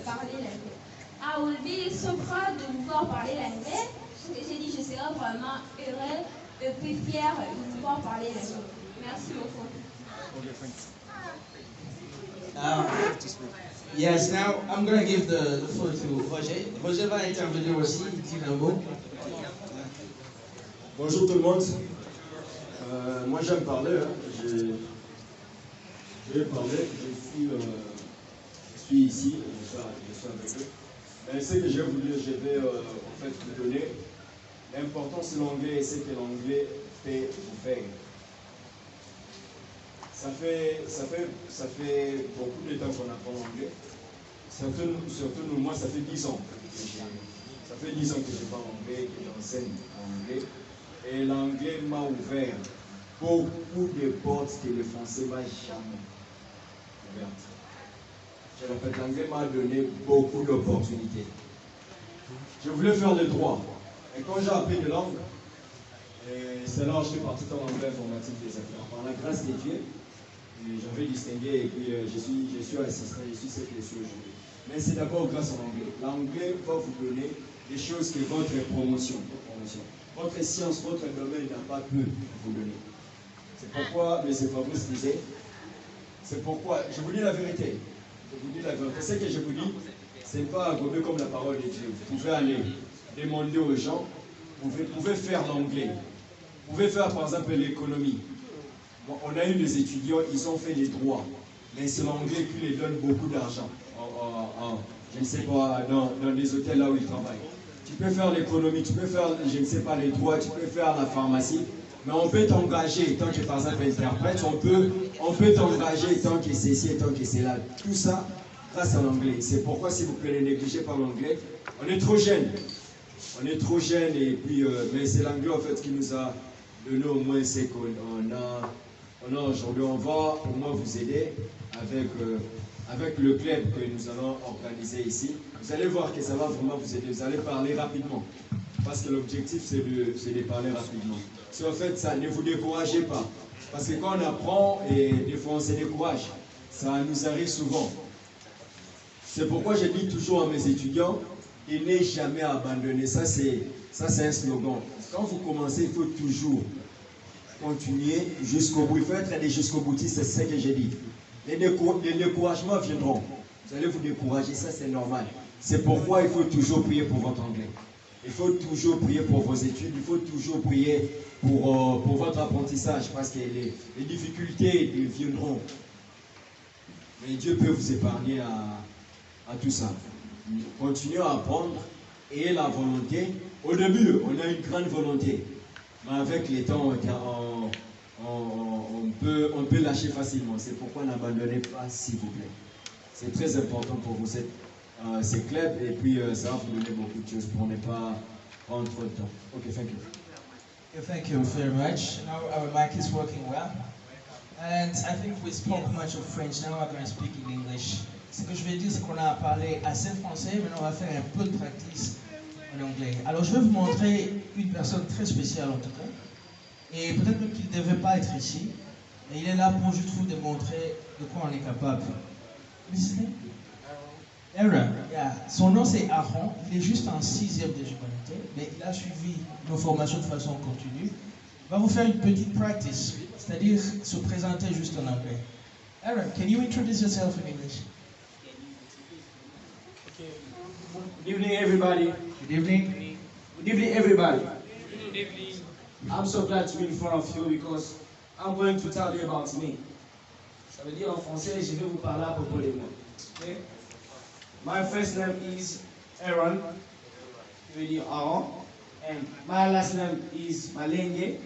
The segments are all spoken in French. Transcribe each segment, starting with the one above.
parler l'anglais. I will be so proud de vous voir parler l'anglais. Ce que j'ai dit, je serai vraiment heureux et puis fier de vous voir parler l'anglais. Merci beaucoup. Yes, now I'm going to give the floor to Roger. Roger va intervenir aussi, il dit un mot. Bonjour tout le monde. Moi j'aime parler. Je vais parler. Je suis ici. Je suis avec eux. Mais ce que je vais en fait vous donner. L'importance de l'anglais, c'est que l'anglais fait vous faire. Ça fait beaucoup de temps qu'on apprend l'anglais. Surtout nous, moi ça fait 10 ans. Ça fait 10 ans que je parle anglais, que j'enseigne en anglais. Et l'anglais m'a ouvert beaucoup de portes que le français m'a jamais ouvertes. Je répète, l'anglais m'a donné beaucoup d'opportunités. Je voulais faire le droit. Et quand j'ai appris de langue, c'est là où je suis parti dans l'anglais informatique des affaires. Par la grâce de Dieu, j'avais distingué et puis je suis assistant, je suis ce que je suis aujourd'hui. Mais c'est d'abord grâce à l'anglais. L'anglais va vous donner des choses que votre promotion, votre science, votre domaine n'a pas pu vous donner. C'est pourquoi M. Fabrice disait, c'est pourquoi, je vous dis la vérité, ce que je vous dis, ce n'est pas gober comme la parole de Dieu. Vous pouvez aller demander aux gens, vous pouvez faire l'anglais, vous pouvez faire par exemple l'économie. Bon, on a eu des étudiants, ils ont fait les droits, mais c'est l'anglais qui les donne beaucoup d'argent, je ne sais pas, dans des hôtels là où ils travaillent. Tu peux faire l'économie, tu peux faire, je ne sais pas, les droits, tu peux faire la pharmacie, mais on peut t'engager tant que par exemple interprète, on peut t'engager tant que ceci et tant que cela. Tout ça grâce à l'anglais. C'est pourquoi, s'il vous plaît, ne négligez pas l'anglais. On est trop jeunes. On est trop jeunes et puis, mais c'est l'anglais en fait qui nous a donné au moins ce qu'on a aujourd'hui. On va au moins vous aider avec le club que nous allons organiser ici. Vous allez voir que ça va vraiment vous aider. Vous allez parler rapidement. Parce que l'objectif, c'est de parler rapidement. Si en fait, ça ne vous découragez pas. Parce que quand on apprend, et des fois on se décourage. Ça nous arrive souvent. C'est pourquoi je dis toujours à mes étudiants, de ne jamais abandonner. Ça, c'est un slogan. Quand vous commencez, il faut toujours continuer jusqu'au bout. Il faut être des jusqu'au boutiste, c'est ce que j'ai dit. Les découragements viendront. Vous allez vous décourager, ça c'est normal. C'est pourquoi il faut toujours prier pour votre anglais. Il faut toujours prier pour vos études, il faut toujours prier pour votre apprentissage, parce que les difficultés viendront. Mais Dieu peut vous épargner à tout ça. Continuez à apprendre, ayez la volonté. Au début, on a une grande volonté. Mais avec les temps, on peut lâcher facilement. C'est pourquoi n'abandonnez pas, s'il vous plaît. C'est très important pour vous, ces clubs, et puis ça va vous donner beaucoup de choses pour ne pas prendre trop de temps. Ok, thank you. Yeah, thank you very much. Now our mic is working well. And I think we spoke much of French, now we're going to speak in English. Ce que je vais dire, c'est qu'on a parlé assez français, maintenant on va faire un peu de practice en anglais. Alors je vais vous montrer une personne très spéciale en tout cas. Et peut-être même qu'il ne devait pas être ici. Et il est là pour, je trouve, démontrer de quoi on est capable. Aaron, yeah. Son nom c'est Aaron, il est juste en 6e de humanité, mais il a suivi nos formations de façon continue. Il va vous faire une petite practice, c'est-à-dire se présenter juste en anglais. Aaron, can you introduce yourself in English? Good evening, everybody. Good evening. Good evening, everybody. Good evening. I'm so glad to be in front of you because I'm going to tell you about me. Ça veut dire en français, je vais vous parler à propos de moi. Okay? My first name is Aaron, qui veut dire Aaron, and my last name is Malenge.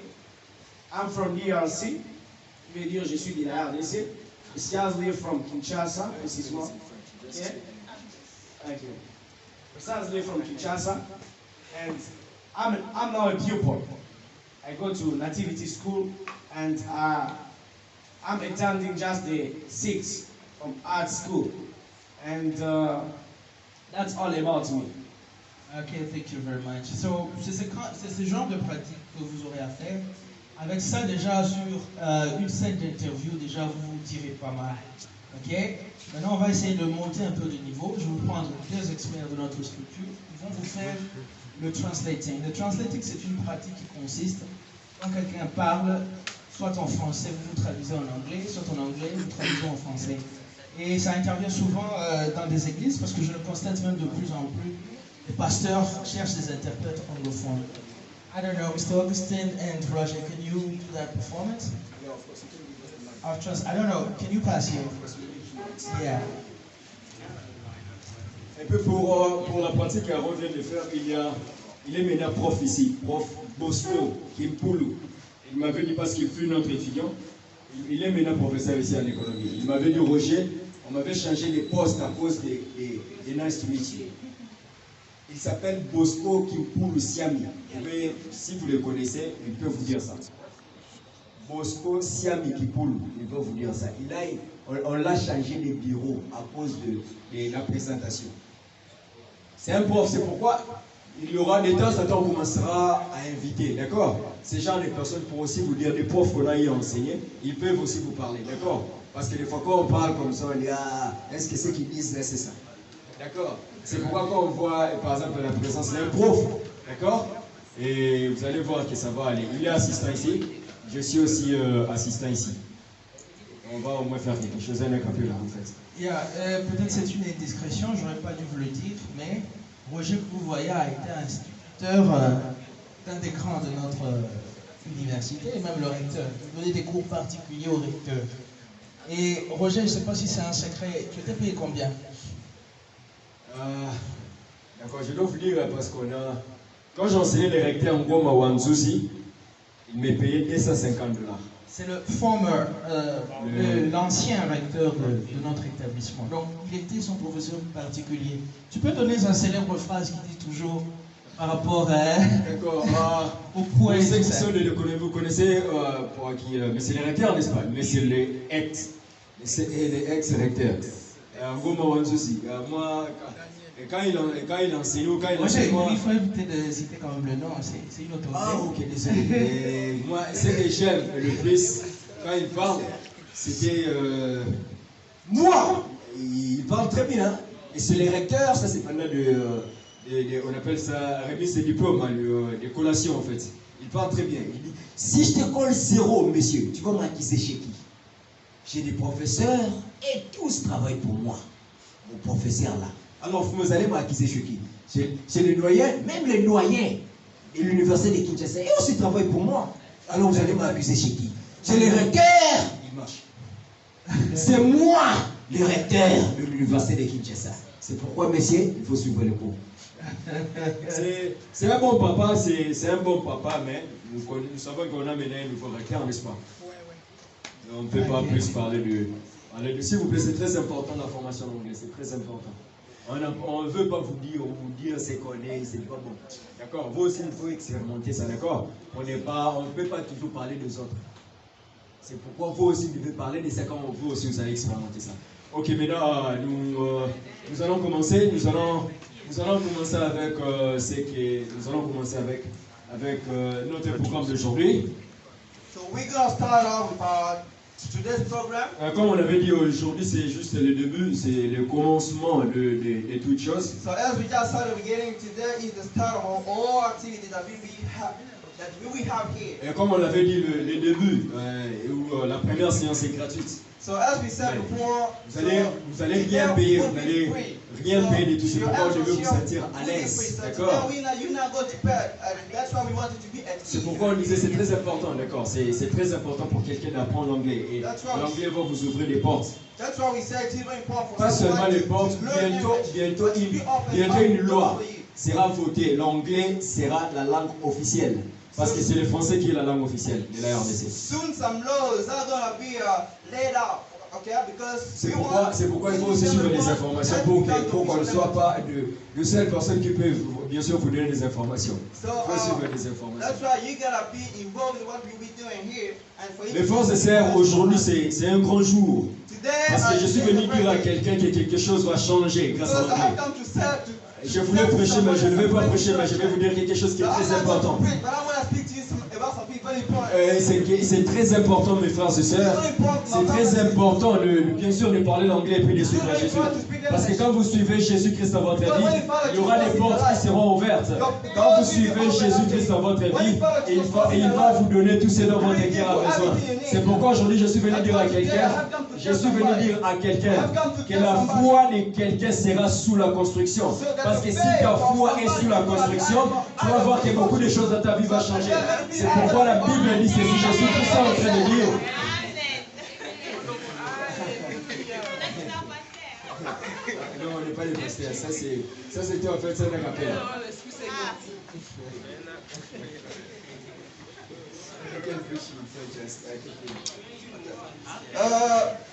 I'm from DRC, qui veut dire je suis de la RDC. Precisely from Kinshasa, précisément. Okay? Thank you. Precisely from Kinshasa, and I'm now a pupil. I go to Nativity School, and I'm attending just the 6th from art school. And that's all about me. Okay, thank you very much. So, c'est ce genre de pratique que vous aurez à faire. Avec ça, déjà, sur une scène d'interview, déjà, vous vous tirez pas mal. Ok? Maintenant, on va essayer de monter un peu de niveau. Je vais vous prendre 2 experts de notre structure. Ils vont vous faire le translating. Le translating, c'est une pratique qui consiste, quand quelqu'un parle, soit en français, vous traduisez en anglais, soit en anglais, vous traduisez en français. Et ça intervient souvent dans des églises, parce que je le constate même de plus en plus, les pasteurs cherchent des interprètes anglophones. I don't know, Mr. Augustine and Roger, can you do that performance? I don't know, can you pass here? Yeah. Un peu pour la pratique qu'Aaron vient de faire, il est maintenant prof ici, prof Bosco Kimpoulou. Il m'avait dit parce qu'il fut notre étudiant, il est maintenant professeur ici en économie. Il m'avait dit, Roger, on m'avait changé les postes à cause des nice to meet you. Il s'appelle Bosco Kimpoulou Siami. Mais si vous le connaissez, il peut vous dire ça. Bosco Siami Kimpoulou, il peut vous dire ça. On l'a changé les bureaux à cause de la présentation. C'est un prof, c'est pourquoi il y aura des temps à temps on commencera à inviter, d'accord? Ces genre de personnes pour aussi vous dire, des profs qu'on a eu enseigné, ils peuvent aussi vous parler, d'accord? Parce que des fois quand on parle comme ça, on dit, ah, est-ce que ce qu'ils disent là, c'est ça? D'accord? C'est pourquoi quand on voit, par exemple, la présence d'un prof, d'accord? Et vous allez voir que ça va aller. Il est assistant ici, je suis aussi assistant ici. On va au moins faire quelque chose avec un peu là, en fait. Yeah, peut-être c'est une indiscrétion, j'aurais pas dû vous le dire, mais Roger, que vous voyez, a été instituteur d'un des grands de notre université, et même le recteur. Il donnait des cours particuliers au recteur. Et Roger, je ne sais pas si c'est un secret, tu étais payé combien? D'accord, je dois vous dire parce quand j'enseignais les recteurs en Goma ou en Zouzi, ils me payaient $250. C'est le l'ancien recteur de notre établissement. Donc, il était son professeur particulier. Tu peux donner sa célèbre phrase qui dit toujours par rapport au point. Vous connaissez mais c'est les recteurs, n'est-ce pas? Mais c'est les ex-recteurs. En Goma ou en Zouzi. Moi, quand il enseigne ou quand il enseigne. Il faut éviter de citer quand même le nom, c'est une autorité. Ah, ok, désolé. Moi, ce que j'aime le plus, quand il parle, c'était. Moi! Il parle très bien. Et c'est les recteurs, ça c'est pendant on appelle ça remise de diplôme, des collations en fait. Il parle très bien. Il dit, si je te colle 0, monsieur, tu vas m'acquiser chez qui? J'ai des professeurs et tous travaillent pour moi. Mon professeur là. Alors vous allez m'acquiser chez qui? Chez les doyens, même les doyens et l'université de Kinshasa, et aussi travaillent pour moi. Alors vous allez m'accuser chez qui? Chez les recteurs. Il marche. C'est moi, le recteur de l'université de Kinshasa. C'est pourquoi, messieurs, il faut suivre le cours. C'est un bon papa, c'est un bon papa, mais nous savons qu'on a mené un nouveau recteur, n'est-ce pas? On ne peut pas plus parler de. S'il vous plaît, c'est très important la formation en anglais, c'est très important. On ne veut pas vous dire ce qu'on est, c'est pas bon. D'accord? Vous aussi, il faut expérimenter ça, d'accord? On ne peut pas toujours parler des autres. C'est pourquoi vous aussi, vous devez parler de ça quand vous aussi, vous allez expérimenter ça. Ok, maintenant, nous allons commencer. Nous allons commencer avec notre programme d'aujourd'hui. So we're going to start off with today's program. Comme on avait dit aujourd'hui, c'est juste le début, c'est le commencement de toutes choses. So as we just saw at the beginning, today is the start of all activities that we have here. Et comme on l'avait dit le début, où la première séance est gratuite. So as we said before, vous allez rien payer, vous n'allez rien payer de tout ce pourquoi je veux vous sentir à l'aise, d'accord? C'est pourquoi on disait c'est très important, d'accord? C'est très important pour quelqu'un d'apprendre l'anglais et l'anglais va vous ouvrir des portes. Pas seulement les portes, bientôt une loi sera votée. L'anglais sera la langue officielle. Parce que c'est le français qui est la langue officielle de la RDC. Soon some laws are going to be laid out. C'est pourquoi il faut aussi suivre les informations pour qu'on ne soit pas de seules personnes qui peuvent bien sûr vous donner des informations. Il faut suivre les informations. Les frères et sœurs, aujourd'hui c'est un grand jour. Parce que je suis venu dire à quelqu'un que quelque chose va changer grâce à l'anglais. Je voulais prêcher, mais je ne vais pas prêcher, mais je vais vous dire quelque chose qui est très important. very important. C'est très important, mes frères et sœurs. C'est très important, bien sûr, de parler l'anglais et puis de suivre Jésus. Parce que quand vous suivez Jésus-Christ dans votre vie, il y aura des portes qui seront ouvertes. Quand vous suivez Jésus-Christ dans votre vie, il va vous donner tout ce dont votre cœur a besoin. C'est pourquoi aujourd'hui je suis venu dire à quelqu'un, que la foi de quelqu'un sera sous la construction. Parce que si ta foi est sous la construction, tu vas voir que beaucoup de choses dans ta vie vont changer. C'est pourquoi la Bible dit ceci. Je suis tout ça en train de dire. Non, on n'est pas les pasteurs. Ça c'était en fait, c'est un appel.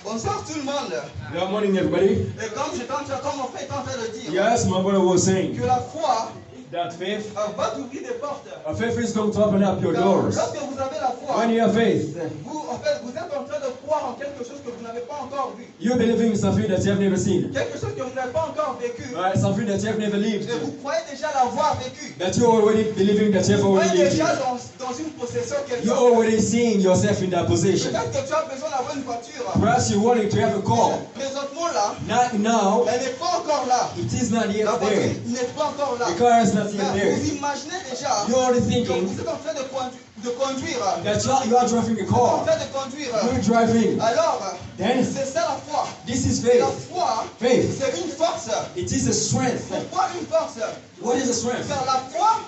Bonsoir tout le monde. Good morning, everybody. Et comme mon frère est en train de dire, Yes, my brother was saying que la foi that faith, va t'ouvrir des portes. faith is going to open up your doors. Lorsque vous avez la foi, When you have faith, vous êtes en train de croire en quelque chose que vous n'avez pas encore vu. you're believing in something that you have never seen. Quelque chose que vous n'avez pas encore vécu. Right? Something that you have never lived. Et vous croyez déjà l'avoir vécu. That you're already believing that you have Vous already croyez lived. déjà dans une possession quelque You're chose. already seeing yourself in that position. Peut-être que tu as besoin d'avoir une voiture. Perhaps you're wanting to have a car. Présentement là, Not now. elle n'est pas encore là. It is not yet La voiture there. n'est pas encore là. The car is not yet Mais there. vous imaginez déjà You're already que thinking vous êtes en train de conduire. that you are driving a Vous êtes en car. train de conduire. You're driving. Alors, Then c'est ça la foi. this is La faith. foi, Faith. c'est une force. It is a strength. Pourquoi une force? What is a strength? Car la foi,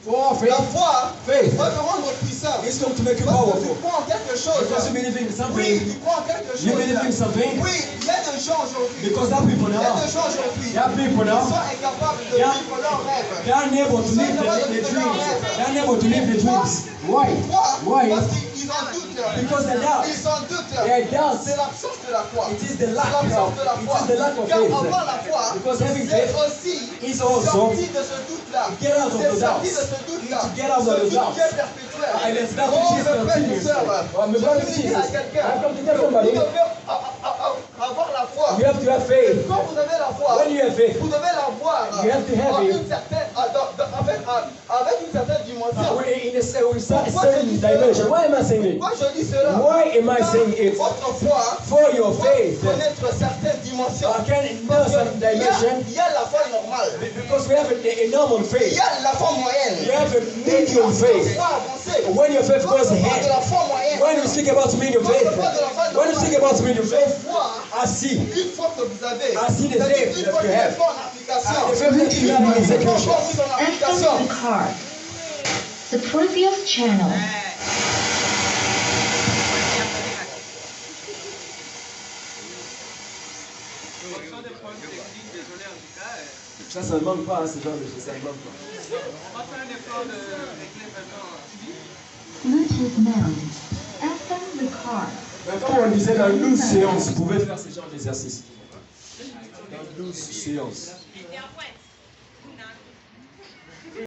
For la faith. foi Faith. va te rendre puissant. It's going to make you Parce que tu powerful. crois en quelque chose. Because you believe in Oui, something. tu crois en quelque chose. You believe in something. Oui, il y a des gens aujourd'hui. Because that people Il y a now, des gens aujourd'hui there are people qui now, sont incapables de Yeah. vivre leurs rêves. they are unable to live the dreams. They are unable to live the dreams. Why? Pourquoi? Why? Parce qu'ils en doutent. Because they doubt. Ils en doutent. They doubt. C'est l'absence de la foi. It is the lack C'est l'absence de la of. It foi. is the lack of Car faith. avoir la foi, Because having c'est faith aussi is also sortir de ce doute-là. get out of C'est the sortir doubts. de ce doute-là. To get out of Ce the doute doubts. qui est perpétuel. And it's not Oh, which is mes frères et continuous. sœurs, Oh, mes je brothers veux and dire à sisters, quelqu'un, I come to que tell vous somebody, devez avoir la foi. you have to have faith. Quand vous avez la foi, When you have faith, vous devez l'avoir You have to have it. avec une certaine dimension. in a certain dimension. Why am I saying it? Pourquoi je dis cela? Why am I saying it? Votre foi For your doit faith, connaître certaines dimensions. I can know some dimension Il y a la foi normale. because we have a normal Il faith. y a la foi moyenne. You have a medium faith. Foi avancée. When your faith Quand goes on parle de ahead, la foi moyenne, when you speak about medium faith, when you speak about medium faith, foi, I see. une fois que vous avez, I see the c'est-à-dire faith une that fois you qu'il have. est pas en application, The faith that you have in il n'est pas execution. encore mis en application. Enter the card. The previous channel. Ça ne manque pas, ce genre de choses, ça ne manque pas. Bluetooth mode. Enter the card. Mais comme on disait dans 12 séances, vous pouvez faire ce genre d'exercice. Dans 12 séances.